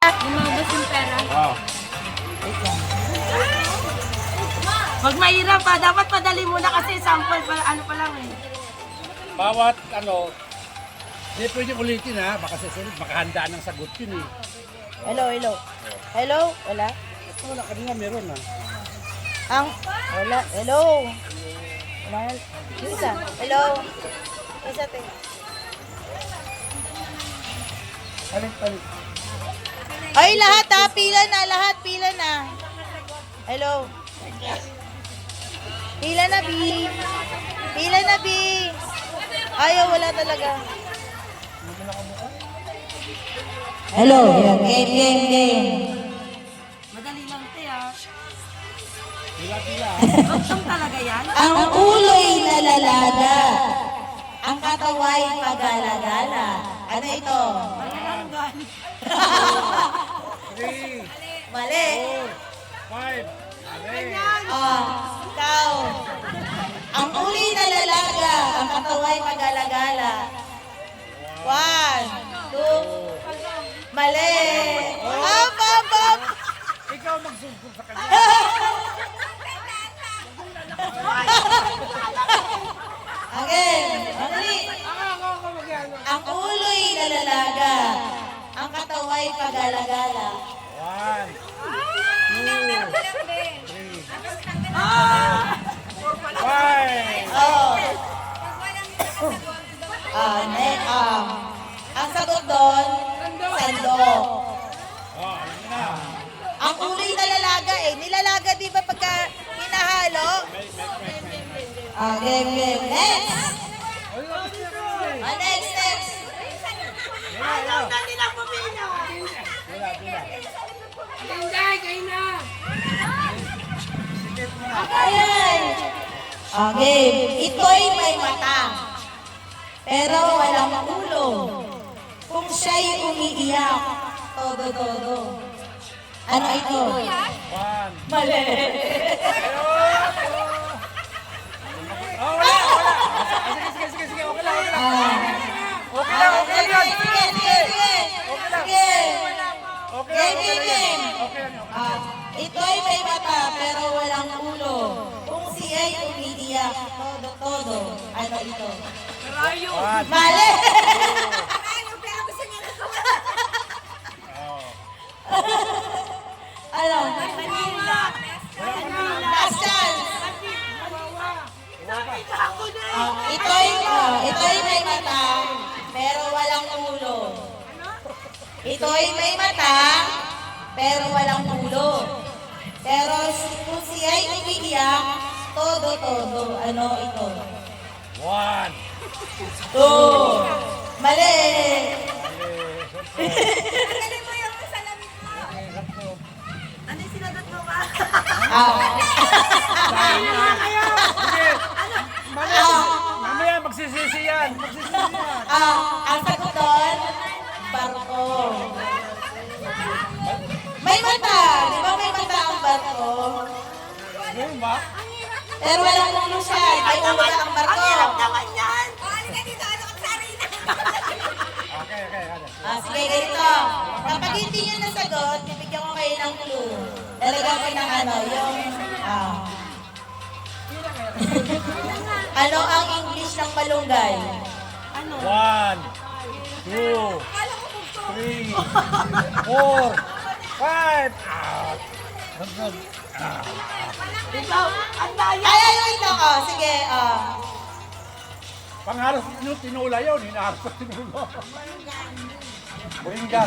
Lumabas yung pera. Oh. Wag mahirap pa, dapat padali muna kasi sample pa, ano pa lang eh. Bawat ano, hindi pwede ulitin ha, baka susunod, makahandaan ng sagot yun eh. Hello, hello. Hello? Wala? Ito wala, kanina meron ha. Ang, wala. Hello. Mahal. Yung isa. Hello. Isa, te. Palit. Ay, lahat ha. Pila na, lahat. Pila na. Hello. Pila na, B. Pila na, B. Ayaw, wala talaga. Hello. Game. Madali lang te ah. Pila. Option talaga yan? Ang ulo'y nalalaga. Ang katawa'y pagala-gala. Ano ito? Malanggan. 3, Mali. 5, Ikaw. Ang ulo'y nalalaga. Ang katawa'y pagala-gala. 1, 2. Mali. Up. ikaw magsungkol sa kanya. Again. Mali. Ang ulo'y nalalaga. Ang katawa'y pagala-gala. 1, 5. Oh. Ang sagot doon, sandok. Oh, alam mo na. Ang ulo'y nalalaga eh. Nilalaga di ba pagka hinahalo? Game. Next. Next. Ayaw na nilang pumino. Hindi, kayo na. Ayan. Game. Ito'y may mata. Pero walang ulo. Kung siya'y umiiyak, todo. Ano ito? 1. Mali. Oh, wala. Sige, okay lang. Sige. Game. Okay. Ito'y may mata pero walang ulo. Kung siya'y umiiyak, todo. Ano ito? Rayo. 1. Mali! Ano? Last chance. Ito'y may mata pero walang ulo. Ito'y may mata pero walang ulo. Pero kung siya'y umiiyak, todo. Ano ito? 1. 2. Mali! Ano yung sinagot mo ba? Mamaya magsisisi yan. Ang sagot doon, barko. May mata. Di ba may mata ang barko? Ganun ba? Pero walang ulo siya. May ulo na ang barko. Naman yan. Okay. Sige, ganito. Kapag hindi nyo nasagot, bibigyan ko kayo ng clue. Talaga ko ng ano, yung... Ano ang English ng malunggay? 1, 2, 3, 4, 5. Ikaw, ang daya. Ay, ito ko. Sige, Pangharos nyo, tinula yun. Hinaharos sa tinula. Buringan.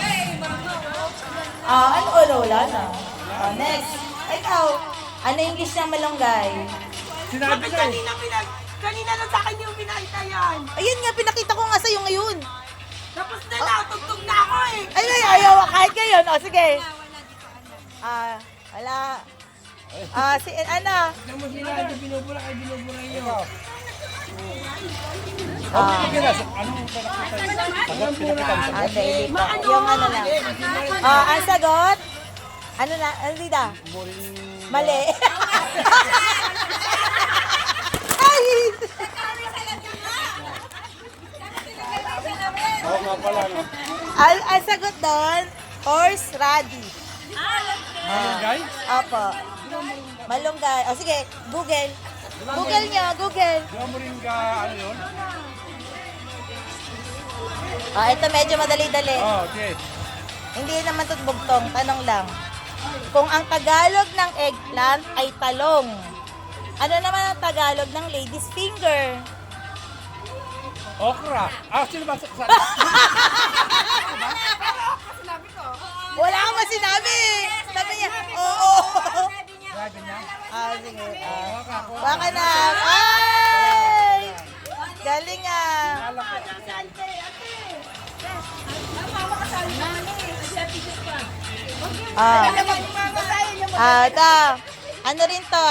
ano ulo? Wala na. Next. Ikaw, ano English ng malunggay? Sinabi Bakit na eh. kanina na sa akin yung pinakita yan. Ayun nga, pinakita ko nga sa'yo ngayon. Tapos na, tugtog na ako eh. Ay, ayaw, kahit ngayon. O, sige. Wala. Si, ano? Sige na. Anong pinakita yun? Sagot pinakita mo. Hindi pa. Yung ano lang. Ang sagot? Ano na? Ano dito? Mali. Ay! Oo nga pala. No? Ang sagot doon, Horse radish. Malunggay? Opo. Malunggay. O sige, Google. Google nyo, Google. Di ba moringa, ano yun? Ito medyo madali-dali. Oh, okay. Hindi naman ito bugtong, tanong lang. Kung ang Tagalog ng eggplant ay talong, ano naman ang Tagalog ng lady's finger? Okra. Sino ba sa... Wala kang masinabi! Sabi niya, oo. Sabi niya? Sige. Okra. Baka na. Ay! Galing ah. Alam ko. Ito. Ano rin to?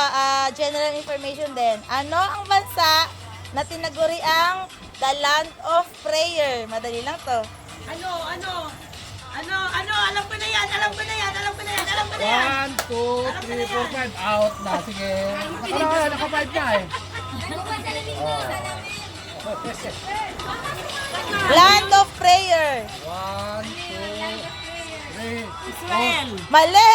General information din. Ano ang bansa na tinaguri ang The Land of Prayer? Madali lang to. Alam ko na yan, alam ko na yan, alam ko na yan, alam ko na yan. 1, 2, 3, 4, 5. Out na. Sige. Naka-5 na eh. Land of Prayer. 1, 2, 3, 4. Israel. Mali!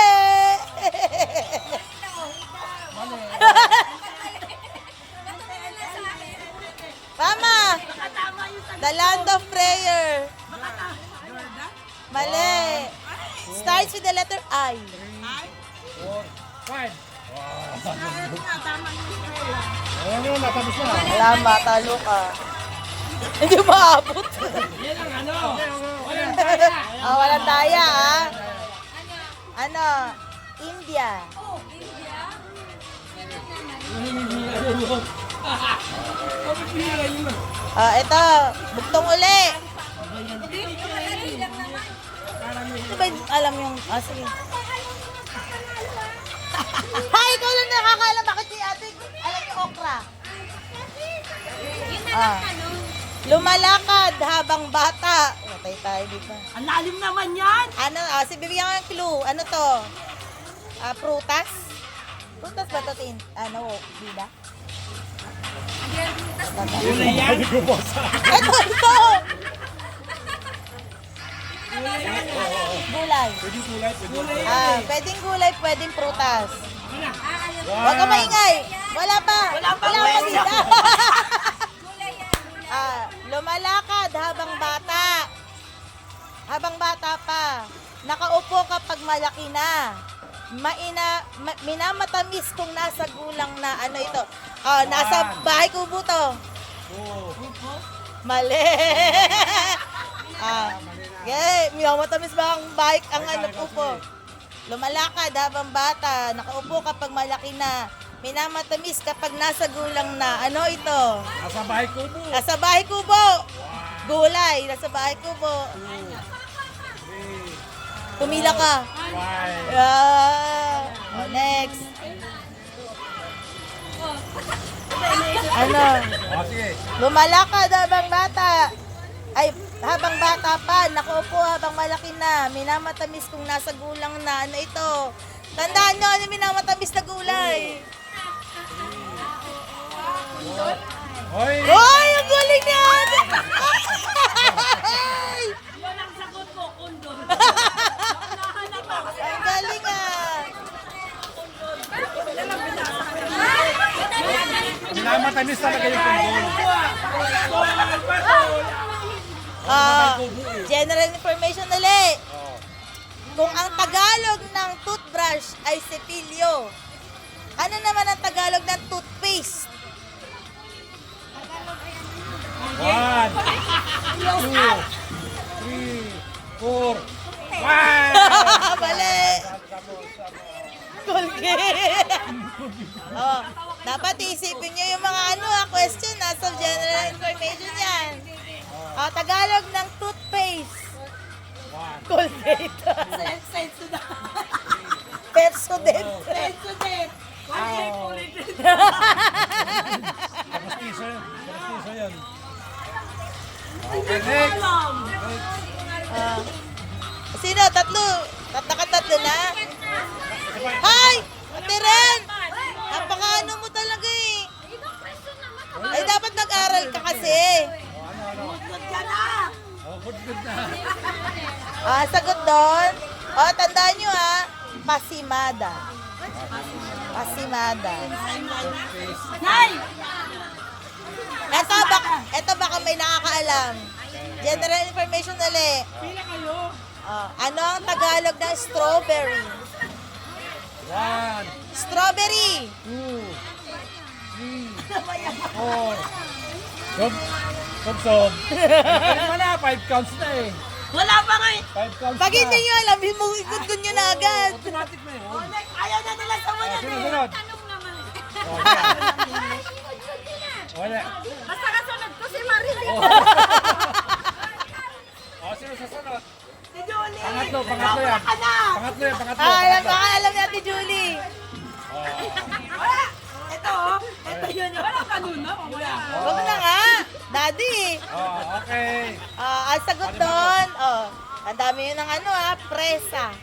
Mama! Tama yung sagot. The Land of Prayer. Mali. Starts with the letter I. 4, 5. Tama yung Israel. Ano, natapos na. Wala, matalo ka. Hindi maabot. Yan ang ano. Walang daya, ah. Ano? India. Ito. Bugtong uli. Ano ba yung alam yung... sige. Hay, ikaw lang nakakaalam. Bakit si ate alam yung okra? Lumalakad habang bata. Matay tayo dito. Ang lalim naman yan. Ano, bibigyan ko ng clue. Ano to? Prutas? Prutas ba to, Tin? Ano, bida? Yun na yan. Ito! Gulay. Pwede kulay, pwede. Pwedeng gulay, pwedeng prutas. Huwag ka maingay. Wala pa. Wala pa, Wala pa wala. sila. Lumalakad habang bata. Habang bata pa. Nakaupo kapag malaki na. Minamatamis kung nasa gulang na. Ano ito? Nasa bahay kubo to. Mali. Minamatamis ba ang bike ang ano upo? Lumalakad habang bata, nakaupo kapag malaki na, minamatamis kapag nasa gulang na. Ano ito? Nasa bahay kubo. Nasa bahay kubo. Gulay, nasa bahay kubo. Tumila ka. 5. Next. Ano? Sige. Lumalakad habang bata. Habang bata pa, nakaupo habang malaki na, minamatamis kung nasa gulang na. Ano ito? Tandaan nyo, ano minamatamis na gulay? Hoy! Hoy, ang galing niyan! Yan ang sagot ko, kundol. Ang galing ah! Minamatamis talaga yung kundol. General information ulit. Kung ang Tagalog ng toothbrush ay cepilyo, ano naman ang Tagalog ng toothpaste? 1, 2, 3, 4, 5. Mali! Colgate! Dapat isipin nyo yung mga question sa general information yan. Tagalog ng toothpaste. Colgate. Sensitive. Pepsodent. Sensitive. Kamustiso yun. Kamustiso yun. Okay, next. Sino? Tatlo. Tatlo na. Hi! Ate Ren! Napaka-ano mo talaga eh. Ay, dapat nag-aral ka kasi. Good ka na. Oh, good na. Sagot doon. tandaan nyo ha. Pasimada. Pasimada. Nay! Ito baka may nakakaalam. General information ulit. Ano ang Tagalog ng strawberry? 1, Strawberry. 2, 3, 4. Sob. Ano mo na, 5 counts na eh. Wala pa nga eh. 5 counts Pag na. hindi nyo alam, ikot nyo na agad. Automatic na yun. Ayaw na nila sa wala na eh. Sunod. Wala. Basta kasunod ko si Marie. Sino sasunod? Si Julie. Pangatlo yan. Wala ka na. Pangatlo. Alam ni Ate Julie. Wala. Ito oh. Ito yun. Wala ka nun no? Wala. Huwag na nga. Daddy. Okay. Ang sagot doon, ang dami yun ng presa.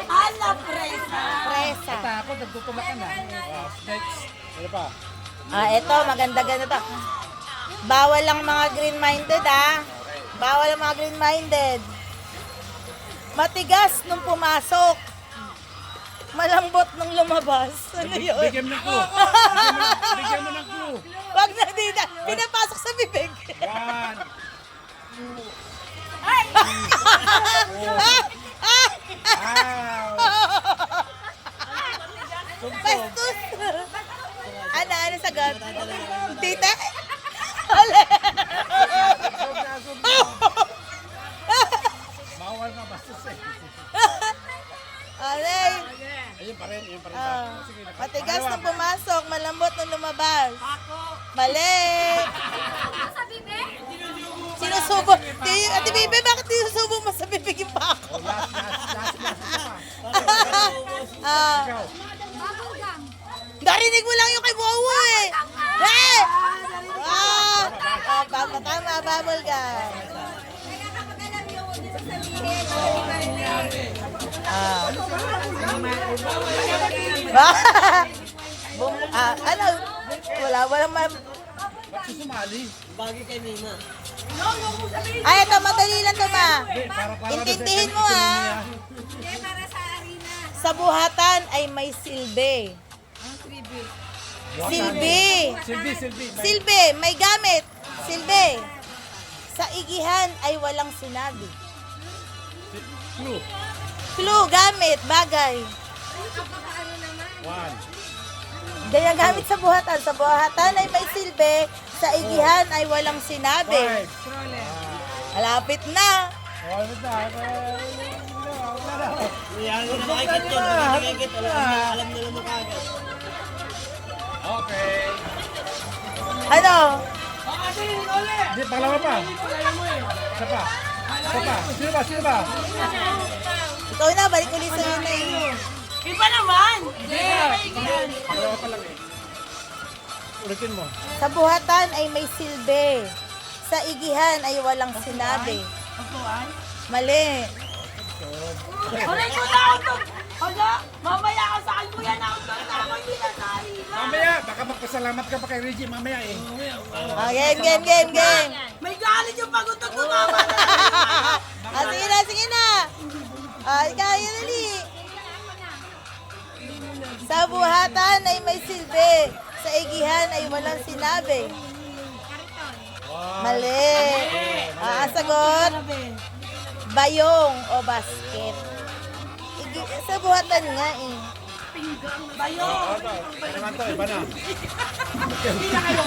Ala presa. Presa. Tapos, nagtutulak ka na. Next. Ano pa? Ito, maganda-ganda to. Bawal lang mga green-minded, Bawal ang mga green-minded. Matigas nung pumasok. Malambot nung lumabas. Ano yun? Bigyan mo ng clue. Bigyan mo ng clue. Wag na, pinapasok sa bibig. 1, 2, Ay! 3, 4. Bastos. Ano sagot? Tita? Ole. Bawal nga bastos eh. Ole. Ayun pa rin. Sige, Matigas na pumasok, malambot na lumabas. Mali. Sinusubo. Ate Bibi, bakit sinusubo mo sa bibig yung bako? Last. Ikaw. Narinig mo lang yung kay Bowo eh. Hey! Tama, bubble gum. Ano? Walang Ba't susumali? Ay, ito, madali lang ito, ma. Para Intindihin mo, Sa buhatan ay may silbi. Silbi. Silbi. Silbi, may gamit. Silbi. Sa igihan ay walang sinabi. Clue. Clue, gamit, bagay. 1, Kaya gamit sa buhatan. Sa buhatan ay may silbi. Sa igihan ay walang sinabi. 5. Malapit na. Wala na. Okay. Ano? Hindi, pangalawa pa. Isa pa. Sino ba? Ikaw na, balik ulit sa yun na yun. Iba naman. Pangalawa pa lang eh. Ulitin mo. Sa buhatan ay may silbi. Sa igihan ay walang sinabi. Mali. Alay ko na ako. Hala, mamaya ka sa akin kuya na ako na ako hindi na sari. Mamaya, baka magpasalamat ka pa kay Reggie mamaya eh. Game. May galit yung pagod na tumama na. Sige na. Ikaw, yun ulit. Sa buhatan ay may silbi. Sa igihan ay walang sinabi. Mali. Ang sagot, bayong o basket. Sa buhatan nga eh. Ano naman to, iba na.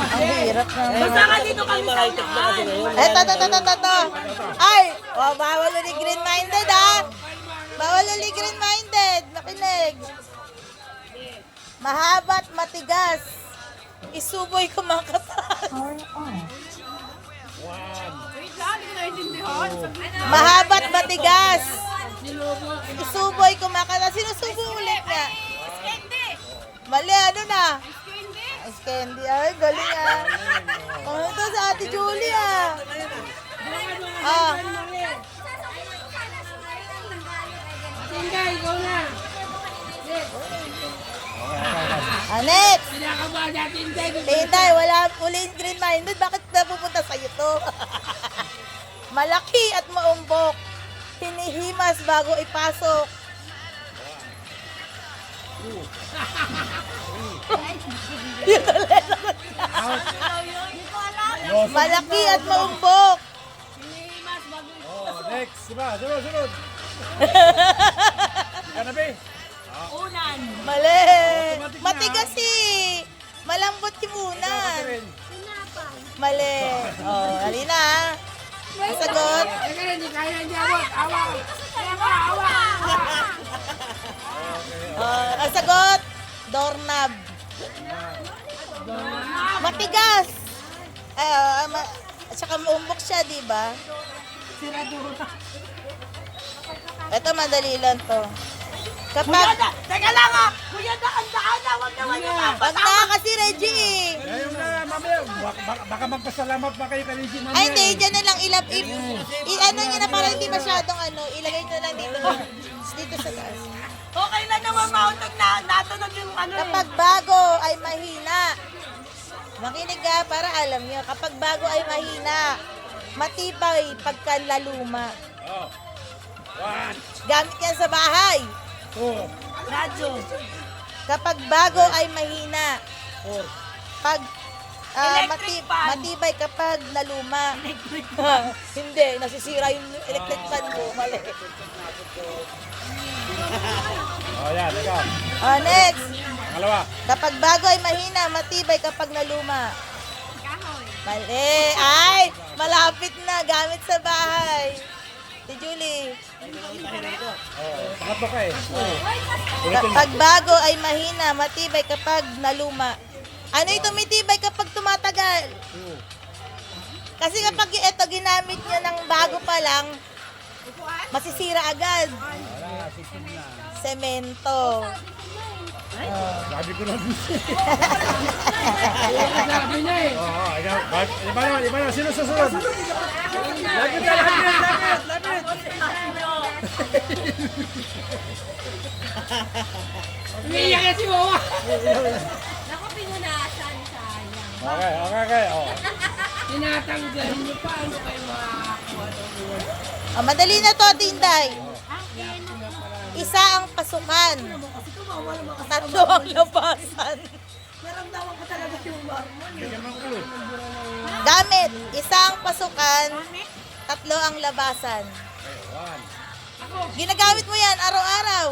Ang hirap na. Basta ka dito kami sa unahan. Eto. Ay, bawal ulit green-minded Bawal ulit green-minded. Makinig. Mahaba't matigas. Isuboy kumakatas. 1. Mahaba't matigas. Isuboy kumakatas. Sinusubo ulit nga. Mali, ano na? Ice candy. Ay, galing ito sa Ate Julie Anet! Tinday, wala uling green-minded. Bakit napupunta sa'yo to? Malaki at maumbok. hinihimas bago ipasok. Out. Hindi ko alam. Loso. Malaki at maumbok. Hinihimas bago ito. Oh, next. Diba? Sunod, sunod. Kanabi. Unan. Mali. Automatic na. Matigas eh. Malambot yung unan. Catherine. Sinapang. Mali. Oh, halina. Ang sagot. Teka rin, hindi kaya niya. Awak. Awak. Ang sagot. Doorknob. Matigas. At saka maumbok siya, di ba? Ito, madali lang to. Kuya Kapag... na, teka lang ah. Kuya na, ang daan na. Huwag naman yung Wag na kasi, Reggie. Ayun na, mamaya. Baka magpasalamat pa kayo kay Reggie mamaya. Ay, hindi. Dyan na lang ilap. Ano nyo na para hindi masyadong ano. Ilagay nyo lang dito. Dito sa taas. Okay na naman, mautog na. Natunog yung ano eh. Kapag bago ay mahina. Makinig ka para alam nyo. Kapag bago ay mahina, matibay pagka laluma. Oh. 1, Gamit yan sa bahay. 2, Radyo. Kapag bago ay mahina, 4. pag Electric fan. matibay kapag naluma. Hindi, nasisira yung electric fan mo. Mali. Oh, yan. Ikaw. Next. Pangalawa. Kapag bago ay mahina, matibay kapag naluma. Mali. Ay, malapit na. Gamit sa bahay. Si Julie. Oh, pangatlo ka eh. Oh. Ulitin mo. Kapag bago ay mahina, matibay kapag naluma. Ano yung tumitibay kapag tumatagal? 2. Kasi kapag ito ginamit nyo ng bago pa lang, masisira agad. Wala, 16 na. Semento. Sabi ko na din siya. Sabi niya eh. Oo, ikaw. Iba na. Sino susunod? Lapit ka, lapit. Umiiyak yan si Wawa. Naku, pinunasan, sayang. Okay. Oh. Tinatanggal niyo pa. Ano kayo mga... Madali na to, Tinday. Isa ang pasukan. Tatlo ang labasan. Naramdaman ko talaga yung marmon. Bigyan mo ang clue. Gamit. Isa ang pasukan. Tatlo ang labasan. Okay, 1, Ginagamit mo yan araw-araw.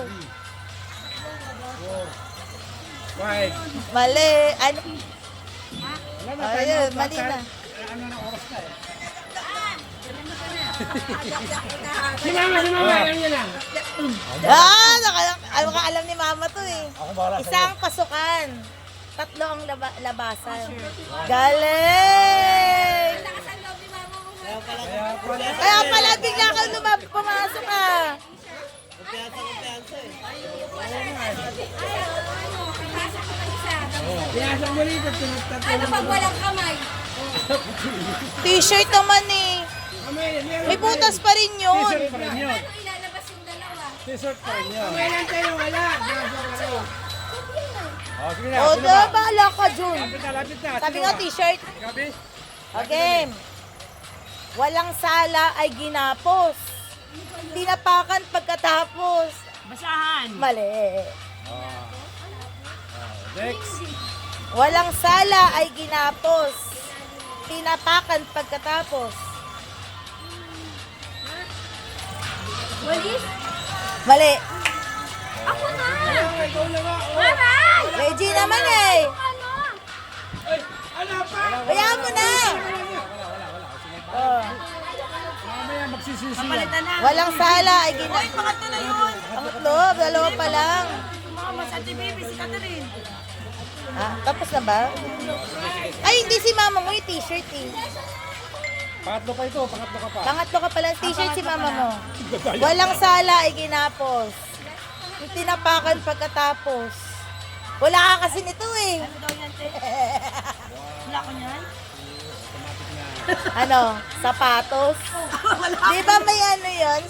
5. Mali. Ano? Wala na, Ayun, time out mali na. Ano na oras na eh. Si Mama, alam niya lang. Alam ni Mama to eh. Ako bahala Isa ang pasukan. Tatlo ang labasan. Galing! Lakas ang loob ni mama mo. Kaya pala bigla kang pumasok ka. Pinasa mo rito, tinagtatlo. Ano pag walang kamay? T-shirt naman eh. May butas pa rin yun. T-shirt pa rin yun. Ano ilalabas yung dalawa? T-shirt pa rin yun. Kailan tayo wala? Pinasa kayo. Oh, sige na. O, sino ba? bahala ka, Jun. Lapit na. Sabi Sino nga ba? t-shirt. Gabi? Okay. Walang sala ay ginapos. Tinapakan pagkatapos. Basahan. Mali. Next. Walang sala ay ginapos. Tinapakan pagkatapos. Walis? Mali. Ako na! Maray! Reggie naman eh. Ano? Ano pa? Bayaan mo na. Oh. Mamaya magsisisi yan. Palitan na. Walang sala ay Uy, ginapos. pangatlo na yun. Pangatlo, dalawa pa lang. Mama, sa baby, si Catherine. Tapos na ba? Ay, hindi si mama mo yung t-shirt eh. Pangatlo pa ito. Pangatlo ka pa. Pangatlo ka pala t-shirt si mama mo. Walang sala ay ginapos. Yung tinapakan pagkatapos. Wala ka kasi nito eh. Ano daw yan, te? Wala ko yan? Ano? Sapatos? Di ba may ano yun?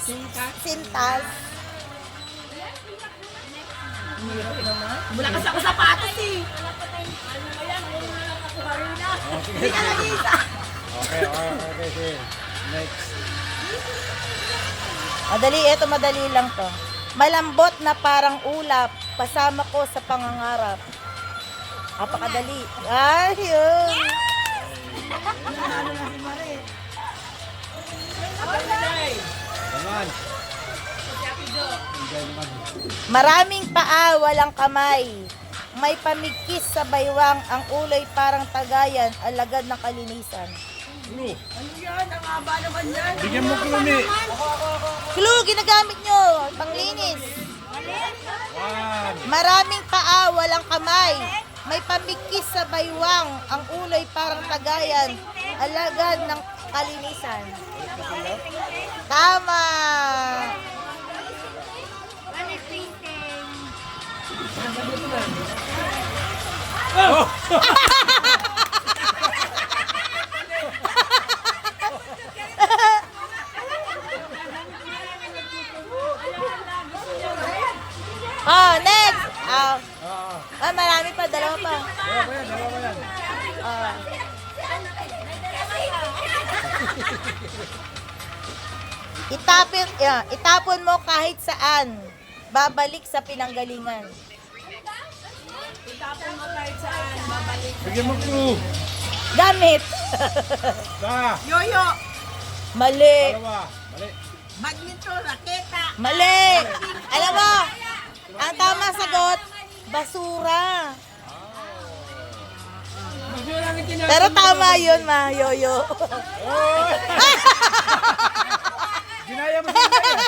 Sintas? Wala kasi ako sapatos eh. Hindi ka nag-isa. Okay. Sige. Next. Madali lang to. Malambot na parang ulap, kasama ko sa pangangarap. Napakadali. Ayun. Naman. Maraming paa, walang kamay. May pamigkis sa baywang, ang uloy parang tagayan, alagad ng kalinisan. Clue. Ano yan? Ang haba naman yan. Bigyan mo clue ni. Clue, ginagamit nyo, panglinis. 1. Maraming paa, walang kamay. May pamigkis sa baywang, ang uloy parang tagayan, alagad ng kalinisan. Tama! Oh! Next! Marami pa, dalawa pa. Dalawa pa yan. Ah. Itapon mo kahit saan. Babalik sa pinanggalingan. Itapon mo kahit saan, babalik. Bigyan mo clue. Gamit. Sa. Yoyo, Mali. Dalawa. Mali. badminton, raketa. Mali. Alam mo, ang tamang sagot, basura. Pero tama yun, ma, yoyo. Oh! Ginaya mo sila eh.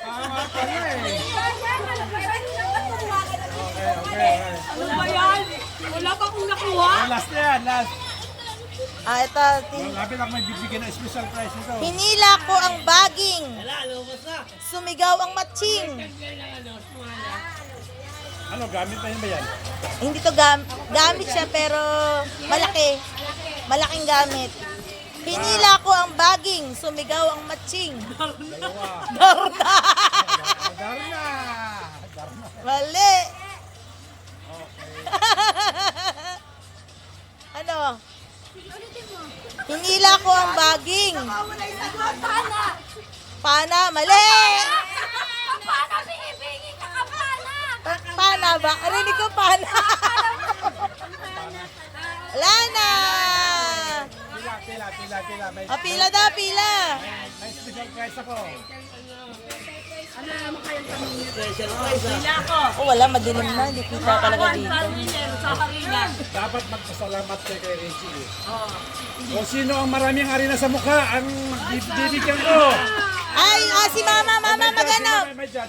Tama ka na eh. Okay. Ano ba yan? Wala pa akong nakuha. Last na yan, last. Ito, Lapit ako may bibigyan ng special prize nito. hinila ko ang baging. Sumigaw ang matching. Ano, gamit pa yun ba yan? Hindi to gamit siya pero malaki. Malaking gamit. Hinila ko ang baging, sumigaw ang matching. Dalawa. Darna. Darna. Mali. Ano? Hinila ko ang baging. Pana, mali. Pana ba? Arinig ko pana. Wala na. Pila. Pila na, pila. May special prize ako. Wala ko. Wala, madilim na. Hindi kita talaga dito. Sa Parinan. Dapat magpasalamat kayo kay Reggie eh. Kung sino ang maraming harina sa mukha, ang bibigyan ko. Ay, si mama, magano.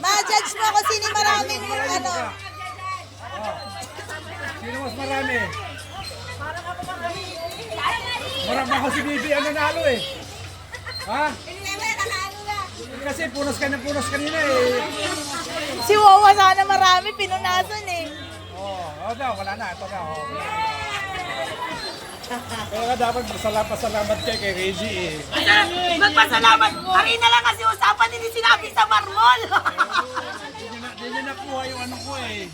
Ma-judge mo kung sino yung maraming ano. Sino mas marami? Marami ako si Bibi ang nanalo eh. Ha? Kasi punas kanina eh. Si Wawa sana marami, pinunasan eh. Daw, wala na. Ito na. Kaya nga dapat pasalamat kayo kay Reggie eh. Magpasalamat. Harina lang kasi usapan hindi sinabi sa marmol. Hindi niya nakuha yung ano ko eh.